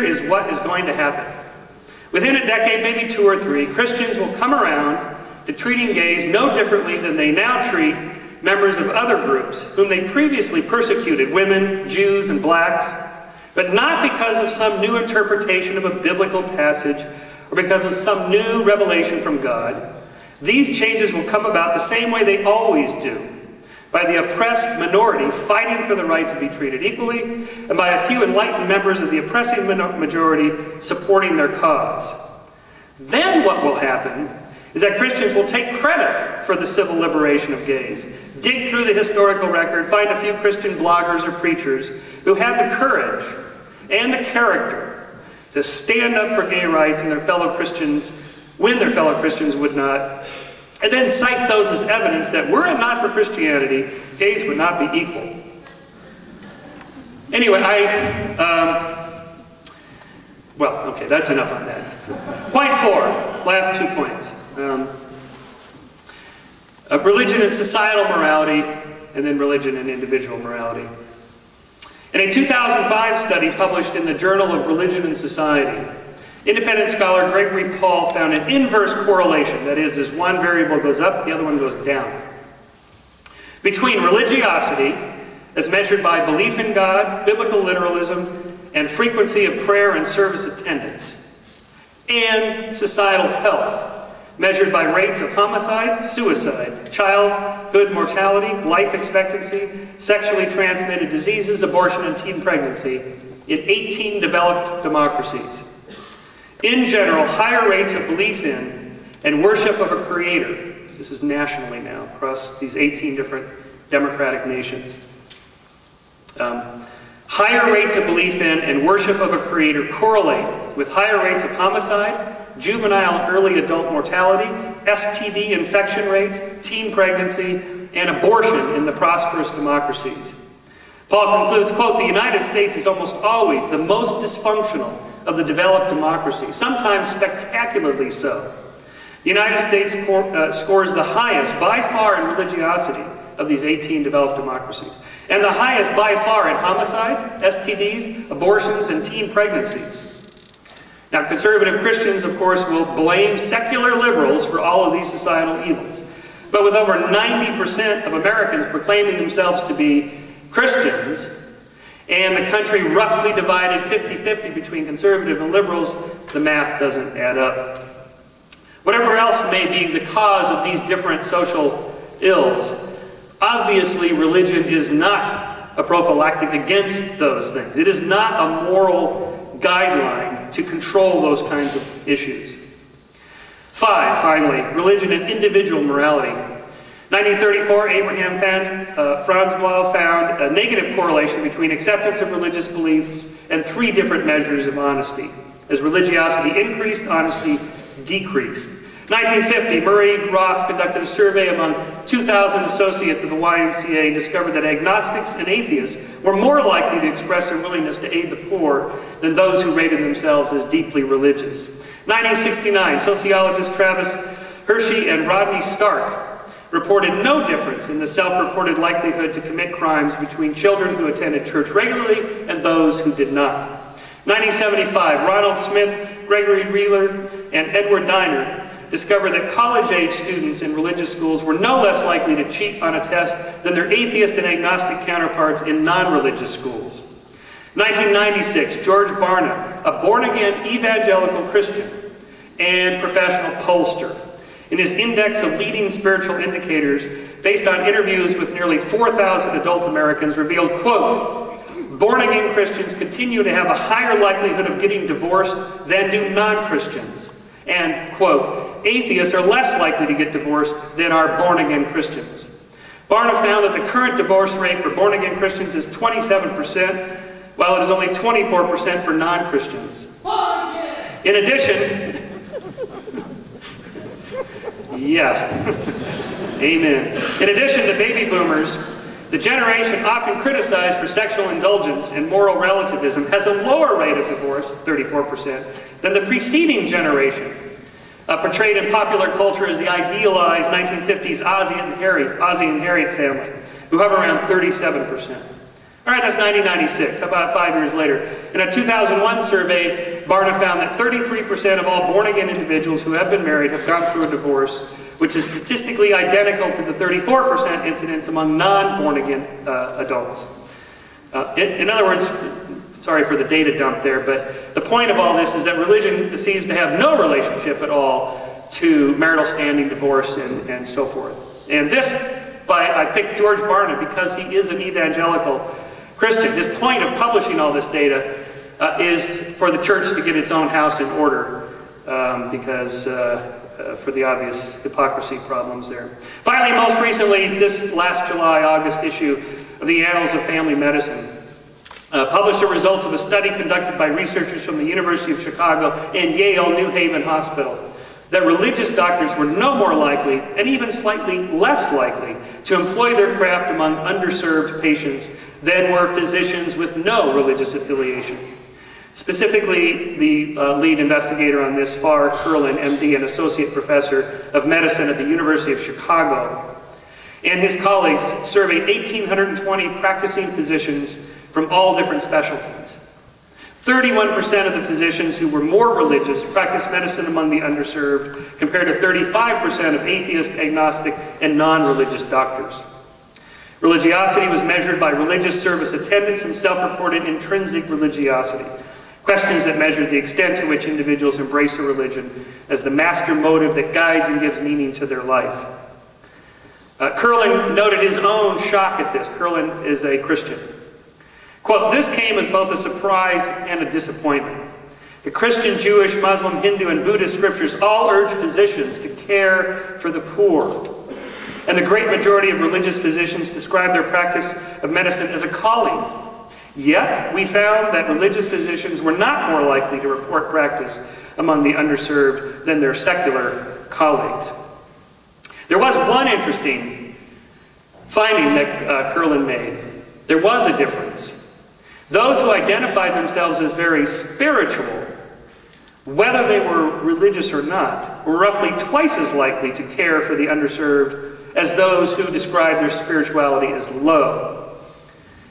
is what is going to happen. Within a decade, maybe 2 or 3, Christians will come around to treating gays no differently than they now treat members of other groups whom they previously persecuted, women, Jews, and blacks, but not because of some new interpretation of a biblical passage or because of some new revelation from God. These changes will come about the same way they always do, by the oppressed minority fighting for the right to be treated equally, and by a few enlightened members of the oppressing majority supporting their cause. Then what will happen is that Christians will take credit for the civil liberation of gays, dig through the historical record, find a few Christian bloggers or preachers who had the courage and the character to stand up for gay rights and their fellow Christians when their fellow Christians would not, and then cite those as evidence that were it not for Christianity, gays would not be equal. Anyway, well, okay, that's enough on that. Point 4, last 2 points. Religion and societal morality, and then religion and individual morality. In a 2005 study published in the Journal of Religion and Society, independent scholar Gregory Paul found an inverse correlation, that is, as one variable goes up, the other one goes down, between religiosity, as measured by belief in God, biblical literalism, and frequency of prayer and service attendance, and societal health, measured by rates of homicide, suicide, childhood mortality, life expectancy, sexually transmitted diseases, abortion, and teen pregnancy in 18 developed democracies. In general, higher rates of belief in and worship of a creator, this is nationally now, across these 18 different democratic nations. Higher rates of belief in and worship of a creator correlate with higher rates of homicide, juvenile early adult mortality, STD infection rates, teen pregnancy, and abortion in the prosperous democracies. Paul concludes, quote, "The United States is almost always the most dysfunctional of the developed democracies, sometimes spectacularly so. The United States scores the highest by far in religiosity of these 18 developed democracies, and the highest by far in homicides, STDs, abortions, and teen pregnancies." Now, conservative Christians, of course, will blame secular liberals for all of these societal evils. But with over 90% of Americans proclaiming themselves to be Christians, and the country roughly divided 50-50 between conservative and liberals, the math doesn't add up. Whatever else may be the cause of these different social ills, obviously religion is not a prophylactic against those things. It is not a moral guideline to control those kinds of issues. 5, finally, religion and individual morality. 1934, Abraham Franzblau found a negative correlation between acceptance of religious beliefs and 3 different measures of honesty. As religiosity increased, honesty decreased. 1950, Murray Ross conducted a survey among 2,000 associates of the YMCA and discovered that agnostics and atheists were more likely to express their willingness to aid the poor than those who rated themselves as deeply religious. 1969, sociologists Travis Hershey and Rodney Stark reported no difference in the self-reported likelihood to commit crimes between children who attended church regularly and those who did not. 1975, Ronald Smith, Gregory Wheeler, and Edward Diner discovered that college-age students in religious schools were no less likely to cheat on a test than their atheist and agnostic counterparts in non-religious schools. 1996, George Barna, a born-again evangelical Christian and professional pollster, in his index of leading spiritual indicators, based on interviews with nearly 4,000 adult Americans, revealed, quote, "Born-again Christians continue to have a higher likelihood of getting divorced than do non-Christians." And, quote, "Atheists are less likely to get divorced than are born-again Christians." Barna found that the current divorce rate for born-again Christians is 27%, while it is only 24% for non-Christians. In addition, yeah, amen. In addition to baby boomers, the generation often criticized for sexual indulgence and moral relativism has a lower rate of divorce, 34%, than the preceding generation, portrayed in popular culture as the idealized 1950s Ozzie and Harriet family, who hover around 37%. All right, that's 1996, about 5 years later. In a 2001 survey, Barna found that 33% of all born-again individuals who have been married have gone through a divorce, which is statistically identical to the 34% incidence among non-born-again adults. In other words, sorry for the data dump there, but the point of all this is that religion seems to have no relationship at all to marital standing, divorce, and so forth. And this, I picked George Barna because he is an evangelical Christian. His point of publishing all this data is for the church to get its own house in order, because for the obvious hypocrisy problems there. Finally, most recently, this last July-August issue of the Annals of Family Medicine published the results of a study conducted by researchers from the University of Chicago and Yale New Haven Hospital, that religious doctors were no more likely, and even slightly less likely, to employ their craft among underserved patients than were physicians with no religious affiliation. Specifically, the lead investigator on this, Farr Curlin, MD, and associate professor of medicine at the University of Chicago, and his colleagues surveyed 1,820 practicing physicians from all different specialties. 31% of the physicians who were more religious practiced medicine among the underserved, compared to 35% of atheist, agnostic, and non-religious doctors. Religiosity was measured by religious service attendance and self-reported intrinsic religiosity, questions that measured the extent to which individuals embrace a religion as the master motive that guides and gives meaning to their life. Curlin noted his own shock at this. Curlin is a Christian. Quote, "This came as both a surprise and a disappointment. The Christian, Jewish, Muslim, Hindu, and Buddhist scriptures all urge physicians to care for the poor. And the great majority of religious physicians describe their practice of medicine as a calling. Yet, we found that religious physicians were not more likely to report practice among the underserved than their secular colleagues." There was one interesting finding that Curlin made. There was a difference. Those who identified themselves as very spiritual, whether they were religious or not, were roughly twice as likely to care for the underserved as those who described their spirituality as low.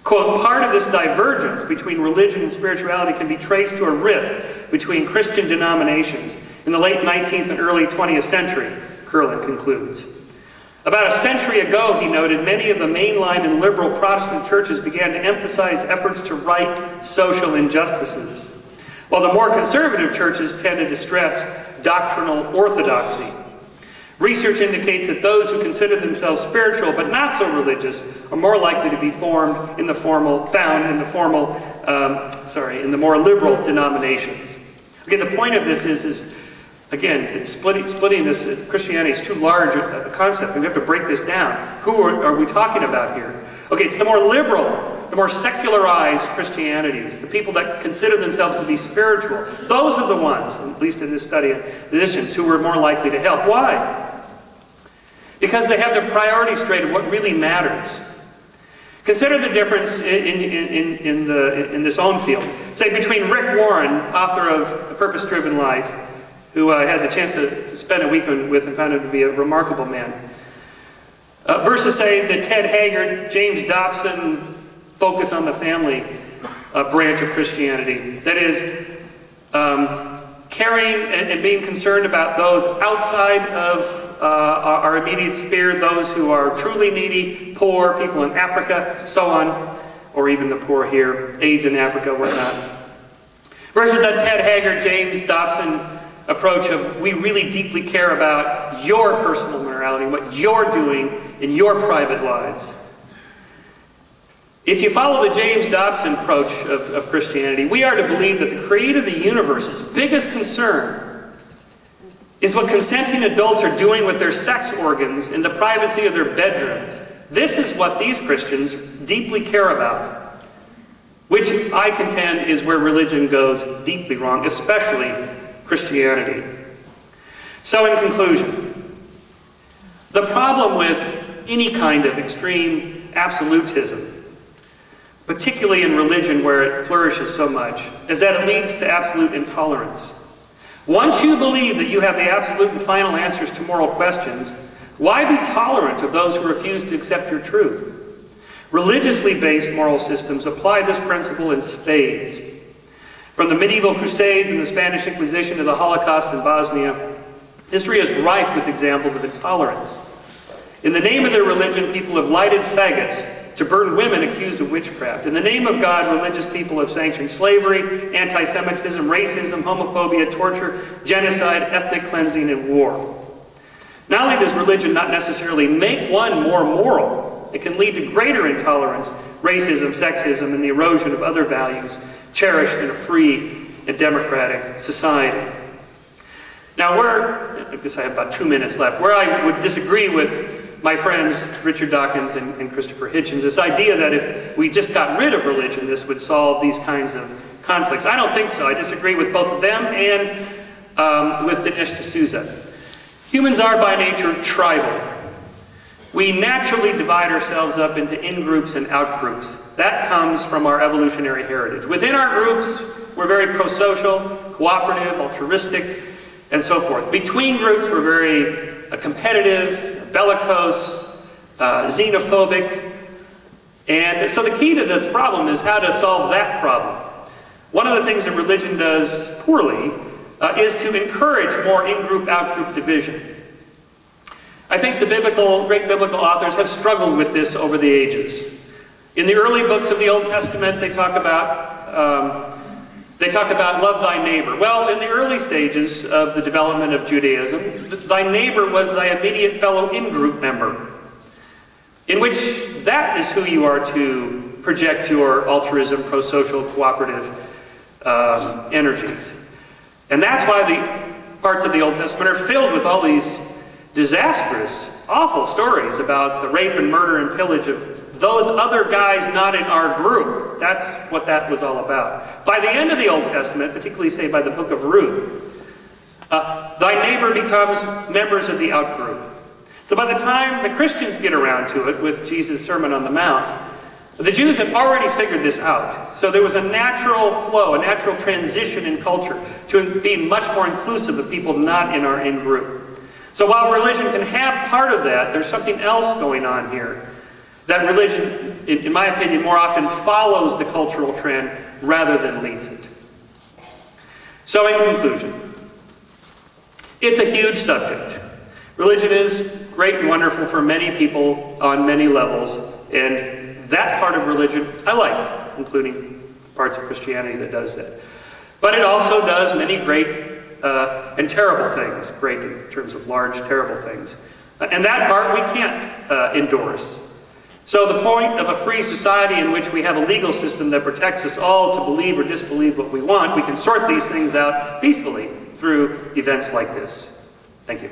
Quote, "Part of this divergence between religion and spirituality can be traced to a rift between Christian denominations in the late 19th and early 20th century," Curlin concludes. About a century ago, he noted, many of the mainline and liberal Protestant churches began to emphasize efforts to right social injustices, while the more conservative churches tended to stress doctrinal orthodoxy. Research indicates that those who consider themselves spiritual but not so religious are more likely to be found in the more liberal denominations. Again, the point of this is again, splitting this, Christianity is too large a concept, and we have to break this down. Who are we talking about here? Okay, it's the more liberal, the more secularized Christianities, the people that consider themselves to be spiritual. Those are the ones, at least in this study, physicians who were more likely to help. Why? Because they have their priorities straight of what really matters. Consider the difference in this own field. Say between Rick Warren, author of A Purpose-Driven Life, who I had the chance to spend a week with and found him to be a remarkable man, versus, say, the Ted Haggard, James Dobson focus on the family branch of Christianity. That is, caring and being concerned about those outside of our immediate sphere, those who are truly needy, poor, people in Africa, so on, or even the poor here, AIDS in Africa, whatnot. Versus the Ted Haggard, James Dobson approach of, we really deeply care about your personal morality, what you're doing in your private lives. If you follow the James Dobson approach of Christianity, we are to believe that the creator of the universe's biggest concern is what consenting adults are doing with their sex organs in the privacy of their bedrooms. This is what these Christians deeply care about, which I contend is where religion goes deeply wrong, especially Christianity. So in conclusion, the problem with any kind of extreme absolutism, particularly in religion where it flourishes so much, is that it leads to absolute intolerance. Once you believe that you have the absolute and final answers to moral questions, why be tolerant of those who refuse to accept your truth? Religiously based moral systems apply this principle in spades. From the medieval Crusades and the Spanish Inquisition to the Holocaust in Bosnia, history is rife with examples of intolerance. In the name of their religion, people have lighted faggots to burn women accused of witchcraft. In the name of God, religious people have sanctioned slavery, anti-Semitism, racism, homophobia, torture, genocide, ethnic cleansing, and war. Not only does religion not necessarily make one more moral, it can lead to greater intolerance, racism, sexism, and the erosion of other values cherished in a free and democratic society. Now, I guess I have about 2 minutes left, where I would disagree with my friends Richard Dawkins and Christopher Hitchens, this idea that if we just got rid of religion, this would solve these kinds of conflicts. I don't think so. I disagree with both of them and with Dinesh D'Souza. Humans are by nature tribal. We naturally divide ourselves up into in-groups and out-groups. That comes from our evolutionary heritage. Within our groups, we're very pro-social, cooperative, altruistic, and so forth. Between groups, we're very competitive, bellicose, xenophobic. And so the key to this problem is how to solve that problem. One of the things that religion does poorly is to encourage more in-group, out-group division. I think the great biblical authors have struggled with this over the ages. In the early books of the Old Testament, they talk about love thy neighbor. Well, in the early stages of the development of Judaism, thy neighbor was thy immediate fellow in-group member, in which that is who you are to project your altruism, pro-social, cooperative energies. And that's why the parts of the Old Testament are filled with all these disastrous, awful stories about the rape and murder and pillage of those other guys not in our group. That's what that was all about. By the end of the Old Testament, particularly say by the book of Ruth, thy neighbor becomes members of the out-group. So by the time the Christians get around to it with Jesus' Sermon on the Mount, the Jews had already figured this out. So there was a natural flow, a natural transition in culture to be much more inclusive of people not in our in-group. So while religion can have part of that, there's something else going on here. That religion, in my opinion, more often follows the cultural trend rather than leads it. So in conclusion, it's a huge subject. Religion is great and wonderful for many people on many levels, and that part of religion I like, including parts of Christianity that does that. But it also does many great and terrible things, great in terms of large, terrible things. And that part we can't endorse. So the point of a free society in which we have a legal system that protects us all to believe or disbelieve what we want, we can sort these things out peacefully through events like this. Thank you.